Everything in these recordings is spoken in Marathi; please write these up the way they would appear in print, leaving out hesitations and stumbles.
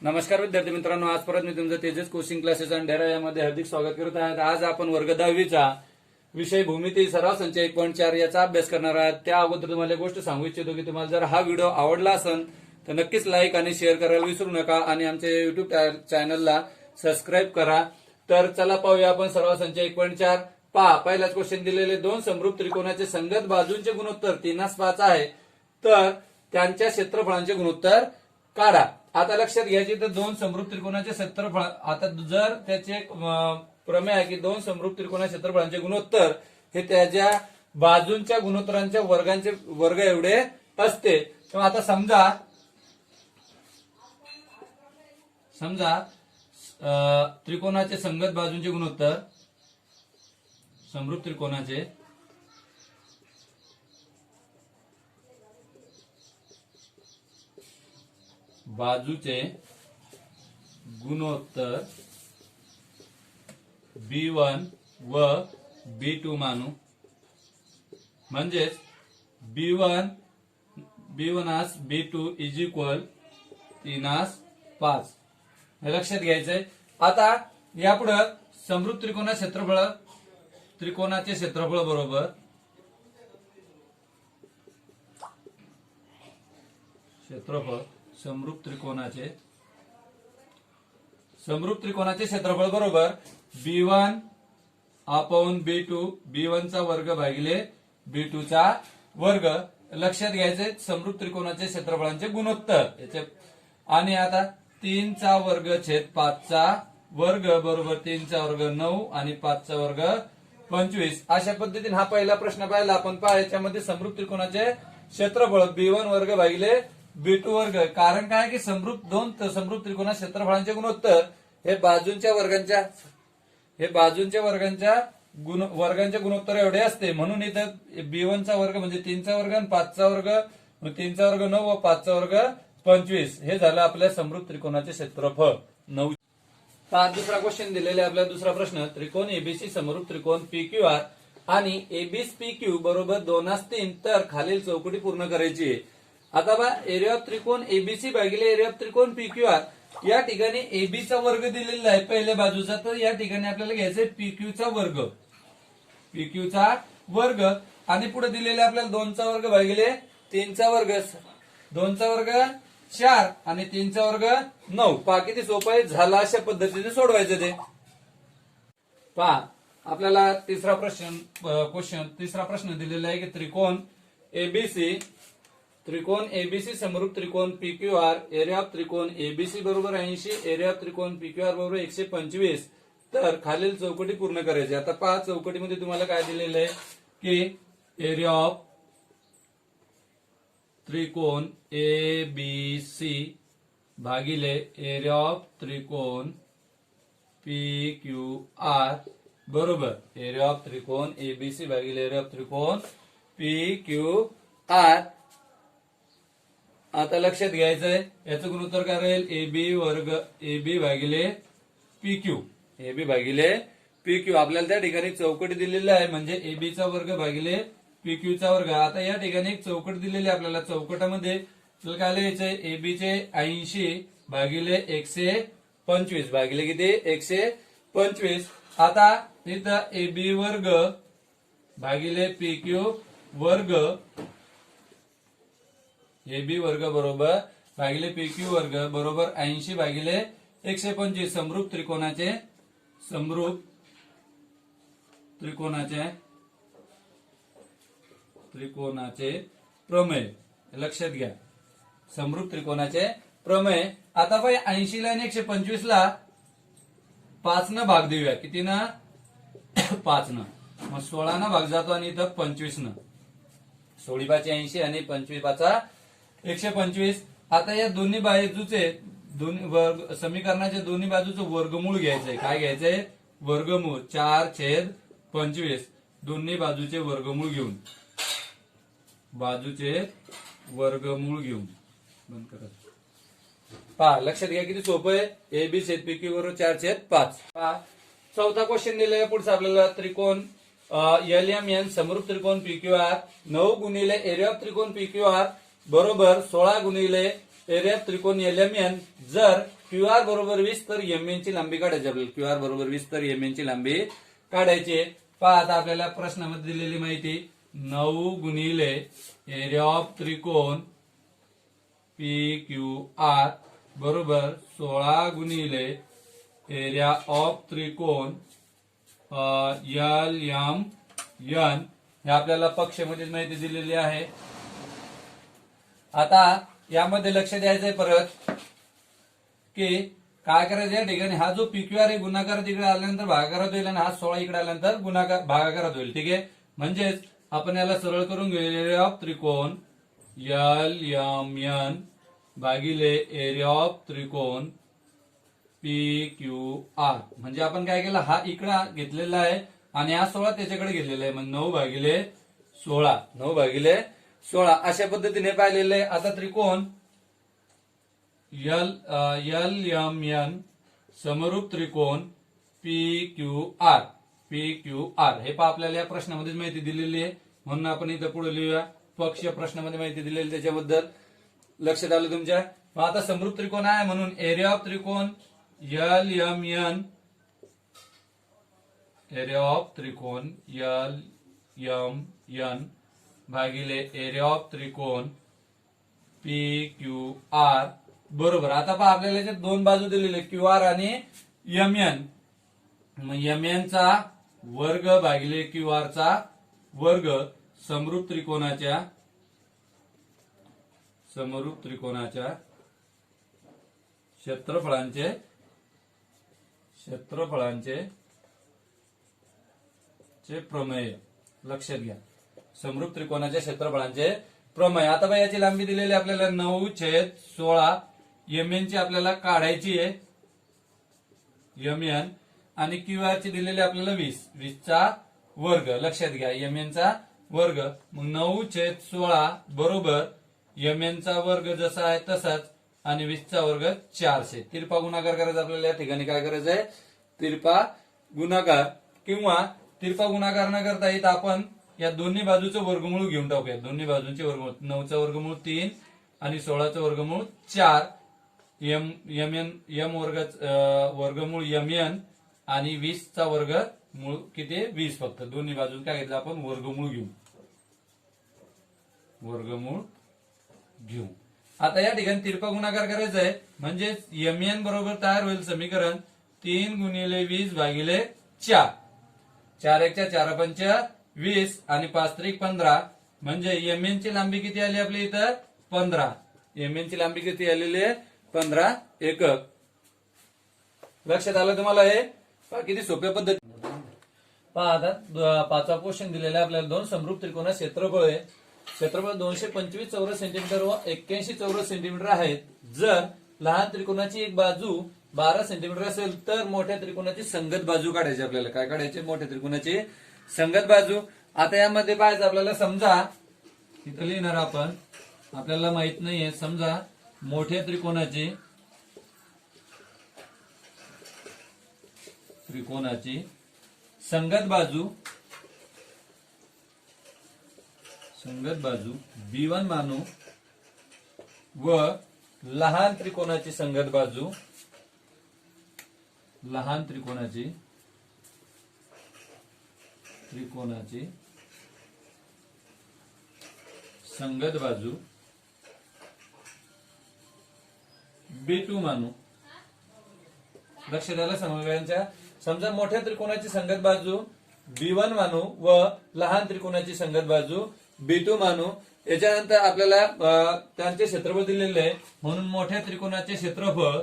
नमस्कार विद्यार्थी मित्रांनो, आज परत मी तुमचं तेजस कोचिंग क्लासेस आणि डेरा यामध्ये हार्दिक स्वागत करत आहे। आज आपण वर्ग 10वीचा विषय भूमिती सराव संच 1.4 याचा अभ्यास करणार आहात। त्या अगोदर तुम्हाला एक गोष्ट सांगू इच्छितो की तुम्हाला जर हा व्हिडिओ आवडला असेल तर नक्कीच लाईक आणि शेअर करायला विसरू नका आणि आमच्या युट्यूब चॅनलला सबस्क्राईब करा। तर चला पाहूया आपण सराव संच 1.4। पहा, पहिलाच क्वेश्चन दिलेले दोन समरूप त्रिकोणाचे संगत बाजूंचे गुणोत्तर 3:5 आहे, तर त्यांच्या क्षेत्रफळांचे गुणोत्तर काढा। आता लक्षात घ्यायचे तर दोन समरूप त्रिकोणाचे क्षेत्रफळ, आता जर त्याचे प्रमेय आहे की दोन समरूप त्रिकोणाच्या क्षेत्रफळांचे गुणोत्तर हे त्याच्या बाजूंच्या गुणोत्तरांच्या वर्गांचे वर्ग एवढे असते। तर आता समजा त्रिकोणाचे संगत बाजूंचे गुणोत्तर, समरूप त्रिकोणाचे बाजूचे गुणोत्तर B1 व B2 मानू, म्हणजेच B1 B2 इज इक्वल 3:5 हे लक्षात घ्यायचंय। आता यापुढे समरूप त्रिकोणाचे क्षेत्रफळ बरोबर समरूप त्रिकोणाचे क्षेत्रफळ बरोबर B1 अपॉन B2, B1 चा वर्ग भागिले B2 चा वर्ग। लक्षात घ्यायचे समरूप त्रिकोणाचे क्षेत्रफळांचे गुणोत्तर याचे, आणि आता 3 चा वर्ग छेद 5 चा वर्ग बरोबर 3 चा वर्ग 9 आणि 5 चा वर्ग 25। अशा पद्धतीने हा पहिला प्रश्न पाहिला आपण। पहा, याच्यामध्ये समरूप त्रिकोणाचे क्षेत्रफळ B1 वर्ग भागिले B2 वर्ग। कारण काय की दोन समरूप त्रिकोणाच्या क्षेत्रफळांचे गुणोत्तर हे बाजूंच्या वर्गांच्या गुणोत्तर एवढे असते, म्हणून इथं B1 चा वर्ग म्हणजे 3 चा वर्ग आणि 5 चा वर्ग, 3 चा वर्ग 9 व 5 चा वर्ग 25 हे झालं आपल्या समरूप त्रिकोणाचे क्षेत्रफळ 9। तर दुसरा क्वेश्चन दिलेला आहे आपला दुसरा प्रश्न, त्रिकोण एबीसी समरूप त्रिकोण PQR आणि ABPQ बरोबर 2:3, तर खालील चौकटी पूर्ण करायची आहे। आता बा, एरिया ऑफ त्रिकोण एबीसी भागिले एरिया ऑफ त्रिकोण PQR, या ठिकाणी AB चा वर्ग दिलेला आहे पहिल्या बाजूचा, तर या ठिकाणी आपल्याला घ्यायचंय PQ चा वर्ग आणि पुढे दिलेले आपल्याला 2 चा वर्ग भागिले 3 चा वर्ग, 2 चा वर्ग 4 आणि 3 चा वर्ग 9। पहा किती सोपं आहे, झाला अशा पद्धतीने सोडवायचं ते। पहा, आपल्याला तिसरा प्रश्न दिलेला आहे की त्रिकोण एबीसी समरूप त्रिकोण PQR, एरिया ऑफ त्रिकोण एबीसी बरोबर 80, एरिया ऑफ त्रिकोण PQR बरोबर 125, तर खालील चौकटी पूर्ण करायची। आता पहा, चौकटीमध्ये तुम्हाला काय दिलेलं आहे की एरिया ऑफ त्रिकोण एबीसी भागिले एरिया ऑफ त्रिकोण PQR बरोबर एरिया ऑफ त्रिकोण एबीसी भागिले एरिया ऑफ त्रिकोण PQR। आता लक्षात घ्यायचंय याचं गुणोत्तर काय राहील, AB भागिले PQ। आपल्याला त्या ठिकाणी चौकट दिलेली आहे, म्हणजे AB चा वर्ग भागिले PQ चा वर्ग। आता या ठिकाणी एक चौकट दिलेली आहे आपल्याला, चौकटामध्ये काय लिहायचंय, AB चे 80 भागिले 125 भागिले किती 125। आता इथं AB वर्ग भागिले PQ वर्ग, AB वर्ग बरोबर भागिले PQ वर्ग बरोबर 80 भागिले 125। समरूप त्रिकोणाचे प्रमेय लक्षात घ्या, समरूप त्रिकोणाचे प्रमेय। आता पाय 80 ला आणि 125 ला 5 न भाग देऊया, किती ना 5 न, मग 16 न भाग जातो आणि इथं 25 न, 16 5 80 आणि 25 5 125। आता या दोन्ही बाजूचे समीकरणाच्या दोन्ही बाजूचं वर्गमूळ घ्यायचंय। काय घ्यायचंय, वर्गमूळ 4/25, दोन्ही बाजूचे वर्गमूळ घेऊन बंद करा। पहा, लक्षात घ्या किती सोपं आहे, AB छेद PQ बरोबर 4/5। पहा, चौथा क्वेश्चन दिलेला पुढचा आपल्याला, त्रिकोण LMN समरूप त्रिकोण PQR 9 गुणिले एरिया ऑफ त्रिकोण PQR बरोबर 16 गुणिले एरिया ऑफ त्रिकोण LMN। जर क्यू आर बरोबर 20 तर एम एन ची लांबी काढायची आपल्याला. क्यू आर बरोबर 20 तर एम एन ची लांबी काढायची. पहा आता आपल्याला प्रश्नामध्ये दिलेली माहिती 9 गुणिले एरिया ऑफ त्रिकोण पी क्यू आर बरोबर 16 गुणिले एरिया ऑफ त्रिकोण एल एम एन हे आपल्याला पक्षामध्येच माहिती दिलेली आहे. आता यामध्ये लक्ष द्यायचंय परत की काय करायचं या ठिकाणी हा जो पीक्यूआर आहे गुणाकार तिकडे आल्यानंतर भागाकारात होईल आणि हा 16 इकडे आल्यानंतर भागाकारात होईल. ठीक आहे, म्हणजेच आपण याला सरळ करून घेऊ. एरिया ऑफ त्रिकोण एल एम एन भागिले एरिया ऑफ त्रिकोण पी क्यू आर. म्हणजे आपण काय केलं, हा इकडे घेतलेला आहे आणि हा 16 त्याच्याकडे घेतलेला आहे. म्हणजे 9 भागिले 16 9 भागिले 16 अशा पद्धतीने पाहिलेलं आहे. आता त्रिकोण एल एम एन समरूप त्रिकोण पी क्यू आर हे पहा आपल्याला या प्रश्नामध्येच माहिती दिलेली आहे. म्हणून आपण इथं पुढे लिहूया. पक्ष प्रश्नामध्ये माहिती दिलेली त्याच्याबद्दल लक्षात आलं तुमच्या. मग आता समरूप त्रिकोण आहे म्हणून एरिया ऑफ त्रिकोण L M N area of त्रिकोण एल एम एन भागिले एरिया ऑफ त्रिकोण पी क्यू आर बरोबर. आता पहा आपल्याला याच्यात दोन बाजू दिलेले क्यू आर आणि एम एन. मग एम एन चा वर्ग भागिले क्यू आर चा वर्ग समरूप त्रिकोणाच्या क्षेत्रफळांचे प्रमेय. लक्षात घ्या, समरूप त्रिकोणाच्या क्षेत्रफळांचे प्रमेय. आता बघा याची लांबी दिलेली आपल्याला 9/16 एम एन ची आपल्याला काढायची आहे एम एन आणि क्यू आर ची दिलेली आपल्याला 20 चा वर्ग. लक्षात घ्या एम एन चा वर्ग. मग 9/16 बरोबर एम एन चा वर्ग जसा आहे तसाच आणि 20 चा वर्ग 400. तिरपा गुणाकार करायचा आपल्याला. या ठिकाणी काय करायचं आहे, तिरपा गुणाकार. किंवा तिरपा गुणाकार न करता येत आपण या दोन्ही बाजूचं वर्गमूळ घेऊन टाकूया. दोन्ही बाजूंचे वर्गमूळ 9चा वर्गमूळ 3 आणि 16चा वर्गमूळ 4 एम वर्गमूळ एम एन आणि 20चा वर्गमूळ किती 20 फक्त. दोन्ही बाजू काय घेतलं आपण वर्गमूळ घेऊ. आता या ठिकाणी तिरपा गुणाकार करायचा आहे म्हणजे एम एन बरोबर तयार होईल समीकरण 3 गुणिले 20 भागिले 4. 4 1 4 5 20 आणि 5 3 15 म्हणजे एम एन ची लांबी किती आली आपली इथं 15. एम एन ची लांबी किती आलेली आहे 15 एकक. लक्षात आलं तुम्हाला. हे किती सोप्या पद्धती. पहा आता 5वा क्वेश्चन दिलेला आहे आपल्याला. दोन समरूप त्रिकोणा क्षेत्रफळ आहे. क्षेत्रफळ 225 चौरस सेंटीमीटर व 81 चौरस सेंटीमीटर आहेत. जर लहान त्रिकोणाची एक बाजू 12 सेंटीमीटर असेल तर मोठ्या त्रिकोणाची संगत बाजू काढायची आपल्याला. काय काढायची, मोठ्या त्रिकोणाची संगत बाजू. आता यामध्ये पाहायचं आपल्याला. समजा इथं लिहिणार आपण, आपल्याला माहित नाहीये. समजा मोठ्या त्रिकोणाची संगत बाजू B1 मानू व लहान त्रिकोणाची संगत बाजू B2 मानू. लक्ष द्यायला समन्वयांच्या. समजा मोठ्या त्रिकोणाची संगत बाजू B1 मानू व लहान त्रिकोणाची संगत बाजू B2 मानू. याच्यानंतर आपल्याला त्यांचे क्षेत्रफळ दिलेले आहे म्हणून मोठ्या त्रिकोणाचे क्षेत्रफळ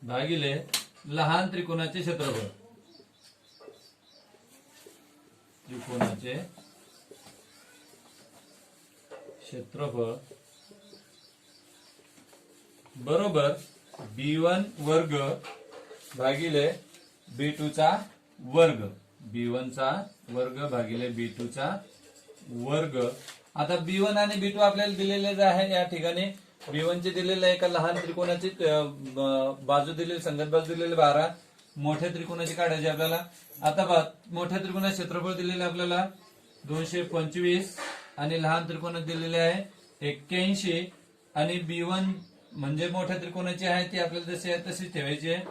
भागिले लहान त्रिकोणाचे क्षेत्रफळ बरोबर B1 वर्ग भागिले B2 चा वर्ग. B1 चा वर्ग भागिले B2 चा वर्ग. आता B1 आणि B2 आपल्याला दिलेलेच आहे. या ठिकाणी B1 चे दिलेले आहे. एका लहान त्रिकोणाची बाजू दिलेली संगत बाजू दिलेली 12 मोठ्या त्रिकोणाची काढायची आपल्याला. आता पहा, मोठ्या त्रिकोणात क्षेत्रफळ दिलेले आपल्याला 225 आणि लहान त्रिकोणात दिलेले आहे 81 आणि B1 म्हणजे मोठ्या त्रिकोणाची आहे ती आपल्याला जशी आहे तशीच ठेवायची आहे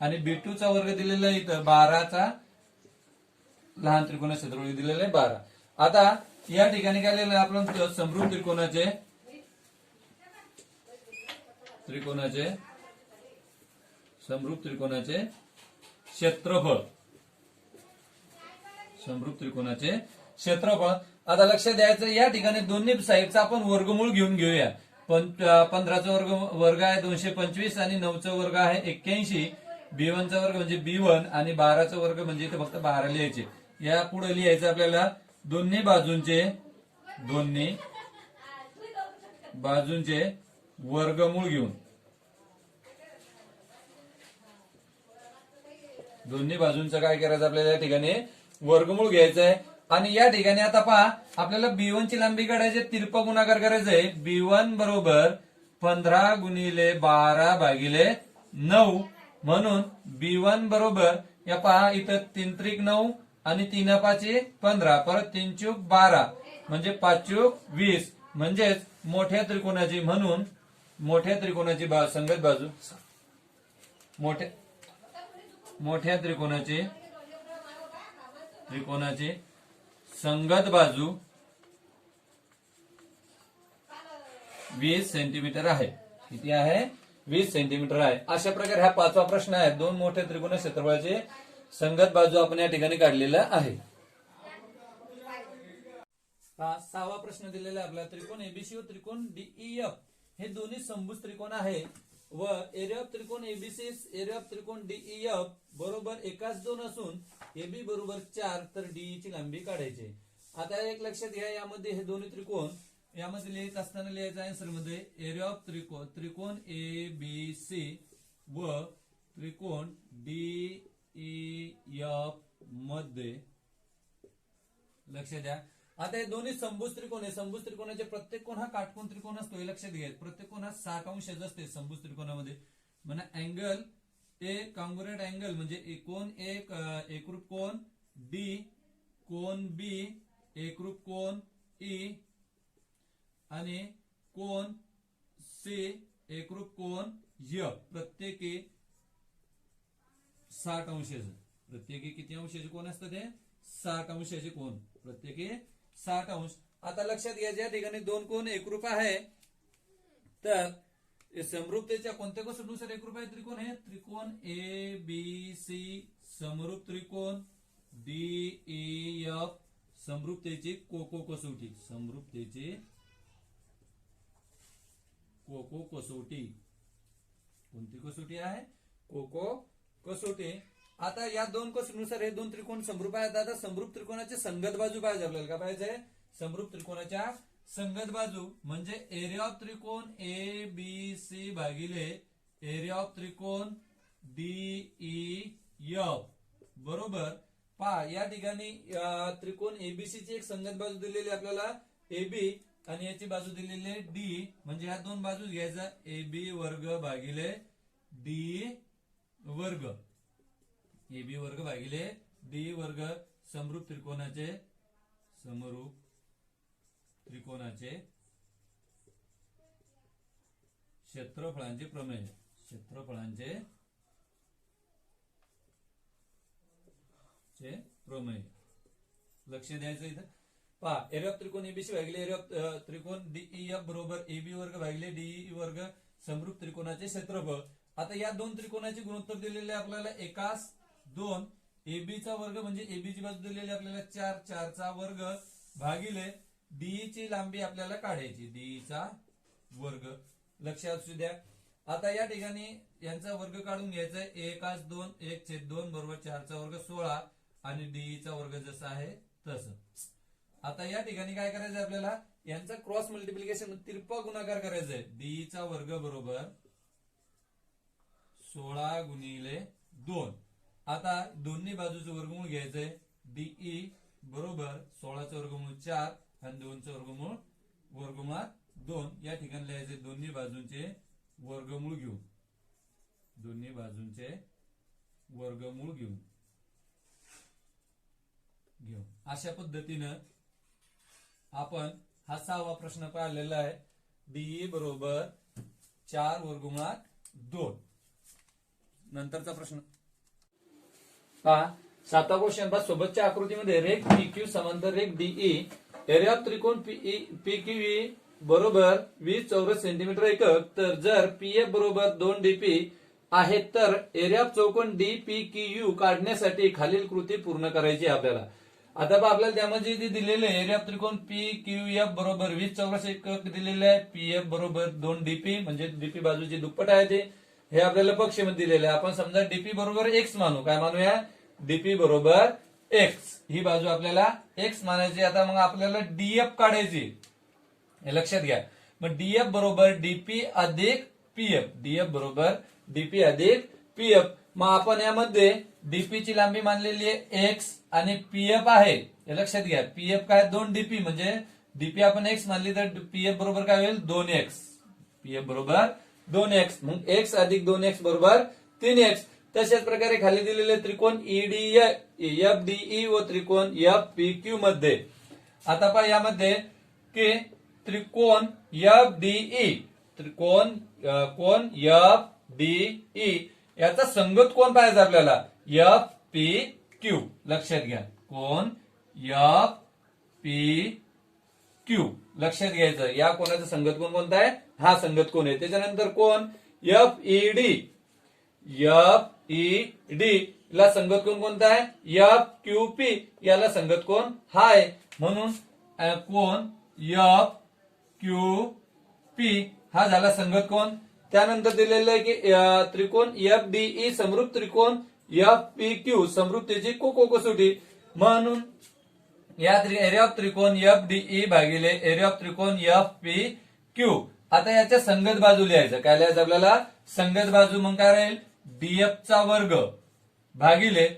आणि B2 चा वर्ग दिलेला आहे इथं 12चा लहान त्रिकोणाचे क्षेत्रफळ दिलेलं आहे 12. आता या ठिकाणी काय लिहिलं आपण समरूप त्रिकोणाचे समरूप त्रिकोणाचे क्षेत्रफळ आता लक्षात द्यायचं या ठिकाणी दोन्ही साईडचा आपण वर्गमूळ घेऊया. 15चा वर्ग आहे 225 आणि 9चा वर्ग आहे 81. B1 चा वर्ग म्हणजे B1 आणि 12चा वर्ग म्हणजे इथे फक्त 12 लिहायचे. या पुढे लिहायचं आपल्याला दोन्ही बाजूंचे वर्गमूळ घेऊन दोन्ही बाजूंचं काय करायचं आपल्याला या ठिकाणी वर्गमूळ घ्यायचं आहे. आणि या ठिकाणी आता पहा आपल्याला B1 ची लांबी काढायची तिरपा गुणाकार करायचा आहे. B1 बरोबर 15 गुणिले 12 भागिले 9 म्हणून B1 बरोबर या पहा इथं 3 त्रिक 9 आणि 3 पाचे 15 परत 3 चूक 12 म्हणजे 5 चूक 20 म्हणजेच मोठ्या त्रिकोणाची संगत बाजू मोठ्या त्रिकोणाची संगत बाजू 20 सेंटीमीटर आहे. किती आहे? 20 सेंटीमीटर आहे. अशा प्रकारे हा 5वा प्रश्न आहे. दोन मोठ्या त्रिकोण क्षेत्रफळाचे संगत बाजू आपण या ठिकाणी काढलेला आहे. 6वा प्रश्न दिलेला आहे आपल्याला त्रिकोण एबीसी व त्रिकोण डीईएफ हे दोन्ही समभुज त्रिकोण आहे व एरिया ऑफ त्रिकोण एबीसी एरिया ऑफ त्रिकोण डीईएफ बरोबर एकाच 2 असून एबी बरोबर 4 तर डीई ची लांबी काढायची. आता एक लक्षात घ्या यामध्ये हे दोन्ही त्रिकोण यामध्ये लिहित असताना लिहायचं आन्सर मध्ये एरिया ऑफ त्रिकोण एबीसी व त्रिकोण डीईएफ मध्ये लक्षात द्या. आता हे दोन्ही समभुज त्रिकोण आहे. समभुज त्रिकोणाचे प्रत्येक कोण हा काटकोन त्रिकोण असतो हे लक्षात घ्या. प्रत्येक कोण हा 60 अंश असते समभुज त्रिकोणामध्ये. म्हणा अँगल ए कॉन्ग्रुएंट अँगल म्हणजे कोण एक एकरूप कोण डी कोण बी एकरूप कोण ई आणि कोण सी एकरूप कोण य प्रत्येकी 60 अंशाचे. प्रत्येकी किती अंशाचे कोण असतात ते 60 अंशाचे कोण प्रत्येकी 60 अंश. आता लक्षात घ्या या ठिकाणी दोन कोण एकरूप आहे तर समरूपतेच्या कोणत्या कसोटीनुसार एकरूप आहे त्रिकोण हे त्रिकोण ए बी सी समरूप त्रिकोण डीईएफ समरूपतेची कोको कसोटी कोणती कसोटी आहे कोको कसोटी. आता या दोन कसोटीनुसार हे दोन त्रिकोण समरूप आहेत. आता समरूप त्रिकोणाचे संगत बाजू पाहिजे आपल्याला. काय पाहिजे? समरूप त्रिकोणाच्या संगत बाजू म्हणजे एरिया ऑफ त्रिकोण ए बी सी भागिले एरिया ऑफ त्रिकोण डीईएफ बरोबर पहा या ठिकाणी त्रिकोण एबीसी ची एक संगत बाजू दिलेली आपल्याला एबी आणि याची बाजू दिलेली आहे डी म्हणजे ह्या दोन बाजू घ्यायचा एबी वर्ग भागिले डी वर्ग एबी वर्ग भागिले डी वर्ग समरूप त्रिकोणाचे क्षेत्रफळांचे प्रमेय लक्ष द्यायचं इथं पहा एरिया ऑफ त्रिकोण एबीसी भागिले एरिया ऑफ त्रिकोण डीईएफ बरोबर एबी वर्ग भागिले डीई वर्ग समरूप त्रिकोणाचे क्षेत्रफळ. आता या दोन त्रिकोणाचे गुणोत्तर दिलेले आपल्याला एकास 2 एबी चा वर्ग म्हणजे एबी ची बाजू दिलेली आपल्याला 4 चा वर्ग भागिले डीई ची लांबी आपल्याला काढायची डीई चा वर्ग. लक्षात असू द्या. आता या ठिकाणी यांचा वर्ग काढून घ्यायचा आहे 1/2 1/2 बरोबर 4 चा वर्ग 16 आणि डीई चा वर्ग जसा आहे तसं. आता या ठिकाणी काय करायचं आपल्याला यांचा क्रॉस मल्टिप्लिकेशन तिरपा गुणाकार करायचा आहे. डीई चा वर्ग बरोबर 16 गुणिले 2. आता दोन्ही बाजूचं वर्गमूळ घ्यायचंय डीई बरोबर 16 चं वर्गमूळ 4 आणि 2 चं वर्गमुळात 2 या ठिकाणी लिहायचे दोन्ही बाजूंचे वर्गमूळ घेऊन दोन्ही बाजूंचे वर्गमूळ घेऊ अशा पद्धतीनं आपण हा 6वा प्रश्न पाहिलेला आहे. डीई बरोबर 4 वर्गमुळात 2. नंतरचा प्रश्न पहा. 7वा क्वेश्चन पहा. सोबतच्या आकृतीमध्ये रेख पीक्यू समांतर रेख डीई, एरिया ऑफ त्रिकोण पीक्यूई बरोबर 20 चौरस सेंटीमीटर एकक. तर जर पीएफ बरोबर 2 डीपी आहे तर एरिया ऑफ चौकोन डीपीक्यू काढण्यासाठी खालील कृती पूर्ण करायची आपल्याला. आता पहा आपल्याला त्यामध्ये जे दिलेले एरिया ऑफ त्रिकोण पीक्यूएफ बरोबर 20 चौरस एकक दिलेले आहे. पीएफ बरोबर 2 डीपी म्हणजे डीपी बाजूची दुप्पट आहे ते हे आपल्याला पक्षीमध्ये दिलेले आहे. आपण समजा डीपी बरोबर एक्स मानू. काय मानूया? डीपी बरोबर एक्स. ही बाजू आपल्याला एक्स मानायची. आता मग आपल्याला डीएफ काढायची. हे लक्षात घ्या. मग डीएफ बरोबर डीपी अधिक पीएफ. डीएफ बरोबर डीपी अधिक पीएफ. मग आपण यामध्ये डीपी ची लांबी मानलेली आहे एक्स आणि पीएफ आहे. हे लक्षात घ्या. पीएफ काय 2 डीपी म्हणजे डीपी आपण एक्स मानली तर पीएफ बरोबर काय होईल 2x. पीएफ बरोबर 2x. मग x अधिक 2x बरोबर 3x. तशाच प्रकारे खाली दिलेले त्रिकोण एफडीई व त्रिकोण एफपीक्यू मध्ये आता पहा यामध्ये की त्रिकोण एफडीई कोण एफडीई याचा संगत कोण पाहायचा आपल्याला एफपीक्यू. लक्षात घ्या. कोण एफपीक्यू लक्षात घ्यायचं. या कोणाचा संगत कोण कोणता आहे? हा संगत कोण आहे. त्याच्यानंतर कोण एफईडी. एफईडी ला संगत कोण कोणता आहे? एफक्यूपी याला संगत कोण हा आहे. म्हणून कोण एफक्यूपी हा झाला संगत कोण. त्यानंतर दिलेलं आहे की त्रिकोण एफडीई समरूप त्रिकोण एफपीक्यू समरूपतेची कसोटी. म्हणून या एरिया ऑफ त्रिकोण एफडीई भागिले एरिया ऑफ त्रिकोण एफपीक्यू. आता याच्या संगत बाजू लिहायचं. काय लिहायचं आपल्याला? संगत बाजू. मग काय राहील? डीएफ चा वर्ग भागिले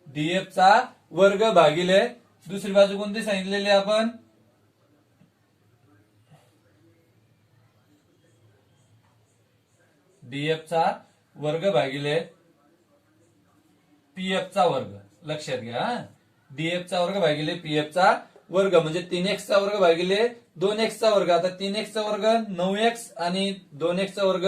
डीएफ चा वर्ग भागिले दुसरी बाजू कोणती सांगितलेली आपण? डीएफ चा वर्ग भागिले पीएफ चा वर्ग. लक्षात घ्या. डीएफ चा वर्ग भागिले पीएफ चा वर्ग म्हणजे 3x चा वर्ग भागिले 2x चा वर्ग. आता 3x चा वर्ग 9x आणि 2x चा वर्ग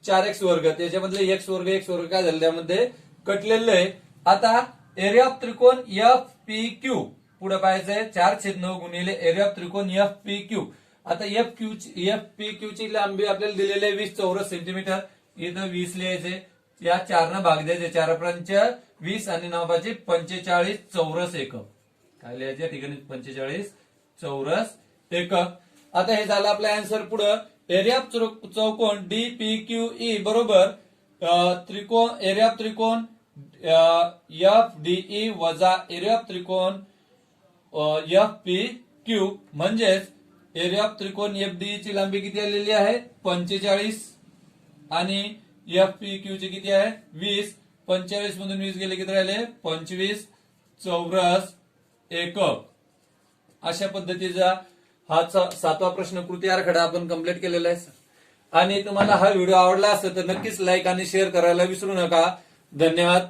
4x वर्ग. त्याच्यामधले x वर्ग काय झालं त्यामध्ये कटलेलं आहे. आता एरिया ऑफ त्रिकोण एफपीक्यू पुढे पाहायचंय 4/9 गुणिले एरिया ऑफ त्रिकोण एफपीक्यू. आता एफपीक्यू ची लांबी आपल्याला दिलेली आहे 20 चौरस सेंटीमीटर. इथं 20 लिहायचे. या 4 भाग द्यायचे. 4 20 आणि 9 45 चौरस एकक. काय लिहायचे या ठिकाणी? 45 चौरस एकक. आता हे झालं आपला आन्सर. पुढं एरिया ऑफ चौकोन डीपीक्यूई बरोबर त्रिकोण एरिया ऑफ त्रिकोण एफडीई वजा एरिया ऑफ त्रिकोण एफपीक्यू म्हणजेच एरिया ऑफ त्रिकोण एफडीई ची लांबी किती आलेली आहे? 45 आणि एफपीक्यू ची किती आहे? 20. 45 मधून 20 गेले किती राहिले? 25 चौरस एकक. अशा पद्धतीचा हा 7वा प्रश्न कृती आराखडा आपण कंप्लीट केलेला आहे. आणि तुम्हाला हा व्हिडिओ आवडला असेल तर नक्कीच लाईक आणि शेअर करायला विसरू नका. धन्यवाद.